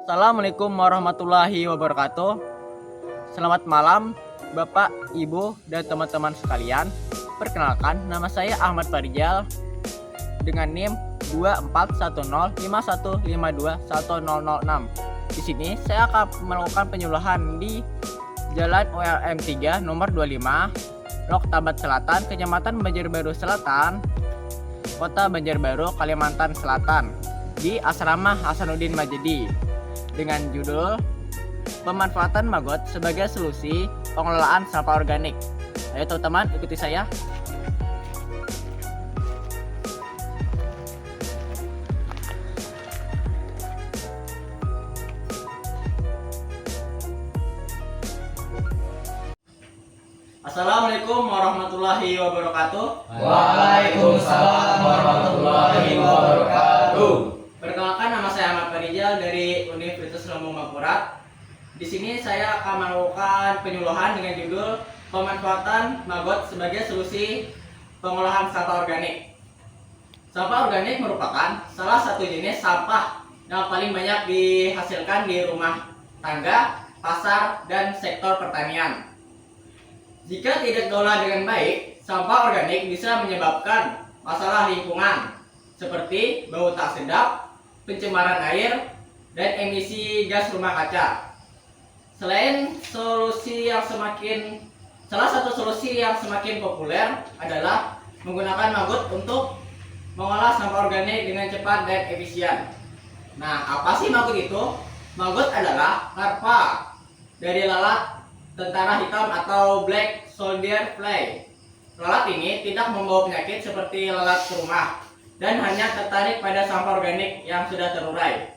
Assalamualaikum warahmatullahi wabarakatuh. Selamat malam Bapak, Ibu, dan teman-teman sekalian. Perkenalkan, nama saya Ahmad Farijal dengan NIM 241051521006. Di sini saya akan melakukan penyuluhan di Jalan ULM 3 nomor 25, Lok Tabat Selatan, Kecamatan Banjarbaru Selatan, Kota Banjarbaru, Kalimantan Selatan, di Asrama Hasanuddin Majidi, dengan judul pemanfaatan maggot sebagai solusi pengelolaan sampah organik. Ayo teman-teman, ikuti saya. Assalamualaikum warahmatullahi wabarakatuh. Waalaikumsalam warahmatullahi wabarakatuh. Perkenalkan, nama saya Ahmad Farijal dari Universitas Lambung Mangkurat. Di sini saya akan melakukan penyuluhan dengan judul pemanfaatan maggot sebagai solusi pengolahan sampah organik. Sampah organik merupakan salah satu jenis sampah yang paling banyak dihasilkan di rumah tangga, pasar, dan sektor pertanian. Jika tidak diolah dengan baik, sampah organik bisa menyebabkan masalah lingkungan seperti bau tak sedap, pencemaran air, dan emisi gas rumah kaca. Salah satu solusi yang semakin populer adalah menggunakan maggot untuk mengolah sampah organik dengan cepat dan efisien. Nah, apa sih maggot itu? Maggot adalah larva dari lalat tentara hitam atau black soldier fly. Lalat ini tidak membawa penyakit seperti lalat rumah dan hanya tertarik pada sampah organik yang sudah terurai.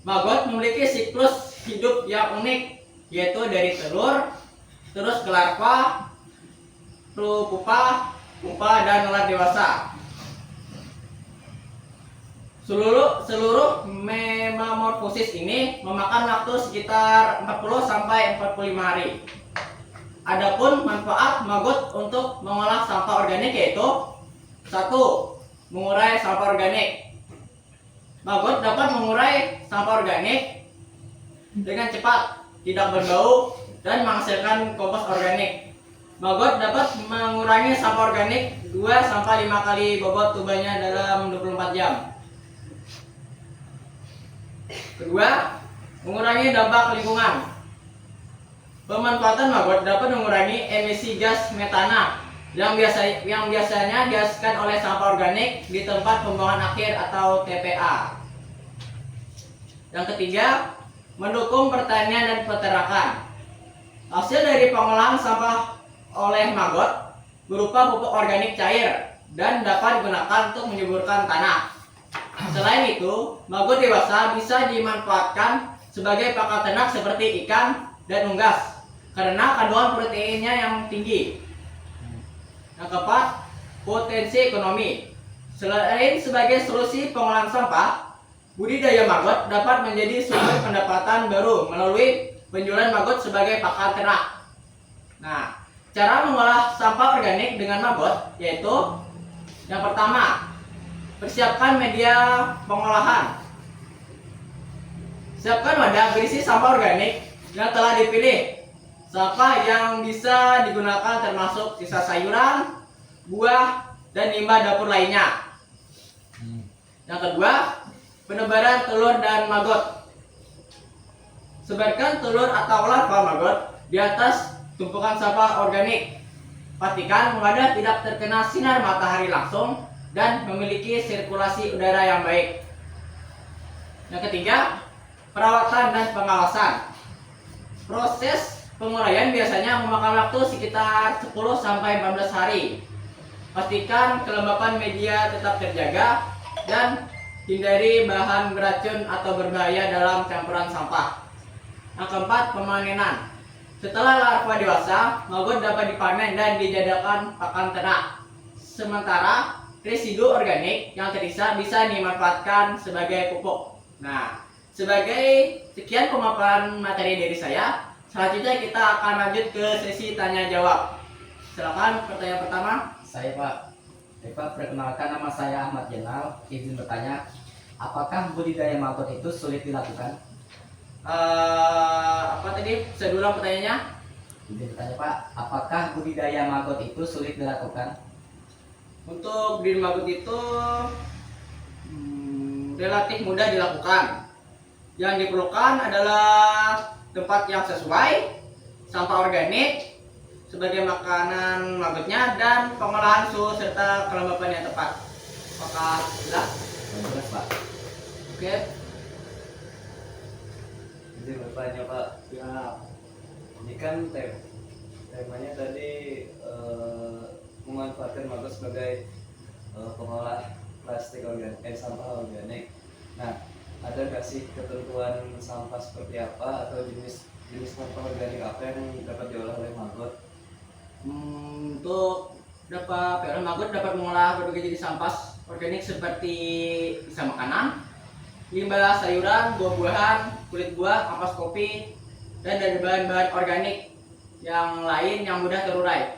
Maggot memiliki siklus hidup yang unik, yaitu dari telur, terus ke larva, pupa, dan lalat dewasa. Seluruh metamorfosis ini memakan waktu sekitar 40 sampai 45 hari. Adapun manfaat maggot untuk mengolah sampah organik yaitu: 1. Mengurai sampah organik. Maggot dapat mengurai sampah organik dengan cepat, tidak berbau, dan menghasilkan kompos organik. Maggot dapat mengurangi sampah organik 2 sampai 5 kali bobot tubannya dalam 24 jam. Kedua, mengurangi dampak lingkungan. Pemanfaatan maggot dapat mengurangi emisi gas metana yang biasanya dihasilkan oleh sampah organik di tempat pembuangan akhir atau TPA. Yang ketiga, mendukung pertanian dan peternakan. Hasil dari pengolahan sampah oleh maggot berupa pupuk organik cair dan dapat digunakan untuk menyuburkan tanah. Selain itu, maggot dewasa bisa dimanfaatkan sebagai pakan ternak seperti ikan dan unggas karena kandungan proteinnya yang tinggi. Yang keempat, potensi ekonomi. Selain sebagai solusi pengolahan sampah, budidaya maggot dapat menjadi sumber pendapatan baru melalui penjualan maggot sebagai pakan ternak. Nah, cara mengolah sampah organik dengan maggot yaitu: yang pertama, persiapkan media pengolahan. Siapkan wadah berisi sampah organik yang telah dipilih. Sampah yang bisa digunakan termasuk sisa sayuran, buah, dan limbah dapur lainnya. Yang kedua, penebaran telur dan maggot. Sebarkan telur atau larva maggot di atas tumpukan sampah organik. Pastikan wadah tidak terkena sinar matahari langsung dan memiliki sirkulasi udara yang baik. Yang ketiga, perawatan dan pengawasan. Proses penguraian biasanya memakan waktu sekitar 10 sampai 14 hari. Pastikan kelembapan media tetap terjaga dan hindari bahan beracun atau berbahaya dalam campuran sampah. Yang keempat, pemanenan. Setelah larva dewasa, maggot dapat dipanen dan dijadikan pakan ternak. Sementara residu organik yang tersisa bisa dimanfaatkan sebagai pupuk. Nah, sebagai sekian pemaparan materi dari saya. Selanjutnya kita akan lanjut ke sesi tanya jawab. Silakan pertanyaan pertama. Saya Pak. Perkenalkan, nama saya Ahmad Jenal. Izin bertanya, Apakah budidaya maggot itu sulit dilakukan? Apa tadi? Saya ulang pertanyaannya. Jadi bertanya Pak, apakah budidaya maggot itu sulit dilakukan? Untuk breeding maggot itu relatif mudah dilakukan. Yang diperlukan adalah tempat yang sesuai, sampah organik sebagai makanan maggotnya, dan pengolahan suhu serta kelembapan yang tepat. Apakah jelas? Jelas Pak. Oke. Jadi bertanya Pak, Ya. ini kan temanya tadi memanfaatkan maggot sebagai pengolah plastik organik, sampah organik. Nah, ada nggak sih ketentuan sampah seperti apa atau jenis sampah organik apa yang dapat diolah oleh maggot? Untuk dapat maggot dapat mengolah berbagai jenis sampah organik seperti sisa makanan, limbah sayuran, buah-buahan, kulit buah, ampas kopi, dan dari bahan-bahan organik yang lain yang mudah terurai.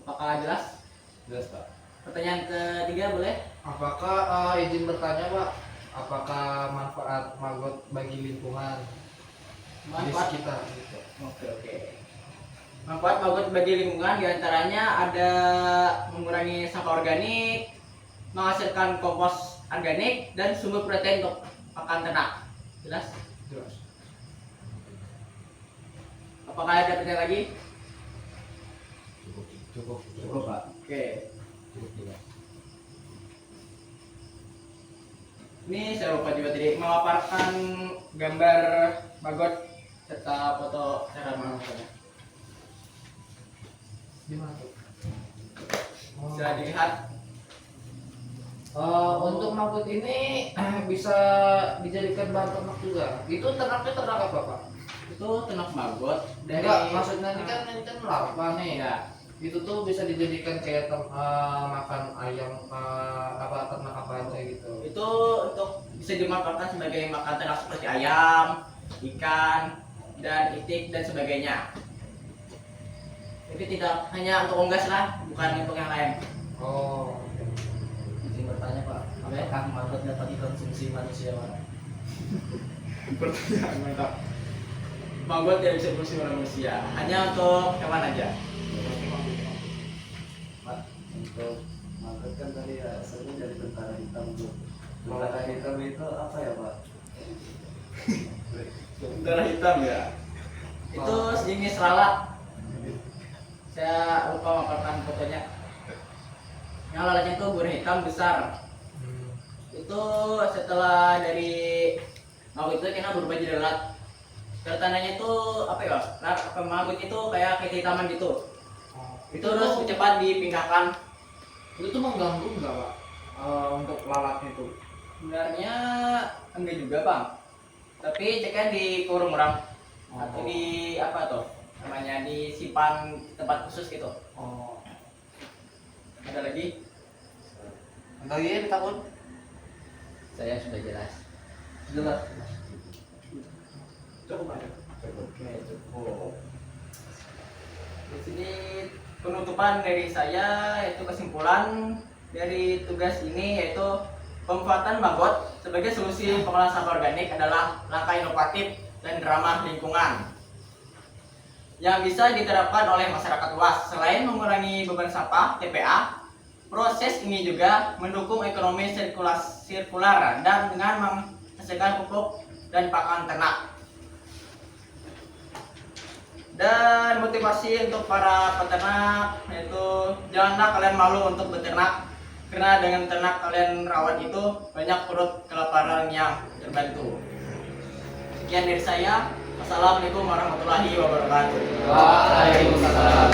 Apakah jelas? Jelas Pak. Pertanyaan ketiga boleh? Apakah izin bertanya Pak, apakah manfaat maggot bagi lingkungan di Manfaat. sekitar gitu? Oke. Manfaat maggot bagi lingkungan diantaranya ada mengurangi sampah organik, menghasilkan kompos organik, dan sumber protein untuk pakan ternak. Jelas? Jelas. Apakah ada pertanyaan lagi? Cukup Pak. Oke. Cukup jelas. Ini saya lupa juga tadi memaparkan gambar maggot serta foto cara mengolahnya. Gimana tuh? Bisa dilihat. Untuk maggot ini bisa dijadikan bahan ternak juga. Itu ternaknya ternak apa Pak? Itu ternak maggot dari Enggak, maksudnya ini kan larva nih. ya. Itu tuh bisa dijadikan kayak makan ayam apa ternak apa aja gitu. Itu untuk bisa dimanfaatkan sebagai makan ternak seperti ayam, ikan, dan itik dan sebagainya. Jadi tidak hanya untuk unggas lah, bukan untuk yang lain. Oh. Izin bertanya Pak, apakah maggot dapat dikonsumsi manusia Pak? Pertanyaan mantap. Maggot tidak bisa dikonsumsi oleh manusia, hanya untuk hewan aja. Pak, untuk maggot kan tadi ya asalnya dari tentara hitam tuh. Tentara hitam itu apa ya Pak? Tentara hitam ya. Itu sejenis lalat. Saya lupa memaparkan fotonya. Yang lalatnya itu berwarna hitam besar. Itu setelah dari maggot itu kena berubah jadi lalat. Tandanya itu apa ya? Maggot itu kayak kehitaman gitu. Itu terus cepat dipindahkan. Itu tuh mengganggu nggak Pak? Untuk lalatnya itu. Sebenarnya enggak juga bang. Tapi ceknya dikurung orang atau di apa tuh? Namanya disimpan tempat khusus gitu. Oh. Ada lagi? Enggak iya ditakut. Saya sudah jelas. Jelas. Cukup aja. Oke, cukup. Di sini penutupan dari saya, yaitu kesimpulan dari tugas ini, yaitu pemanfaatan maggot sebagai solusi pengolahan sampah organik adalah langkah inovatif dan ramah lingkungan yang bisa diterapkan oleh masyarakat luas. Selain mengurangi beban sampah TPA, proses ini juga mendukung ekonomi sirkular dan dengan menghasilkan pupuk dan pakan ternak. Dan motivasi untuk para peternak yaitu janganlah kalian malu untuk beternak, karena dengan ternak kalian rawat itu banyak perut kelaparan yang terbantu. Sekian dari saya. Wassalamualaikum warahmatullahi wabarakatuh. Waalaikumsalam.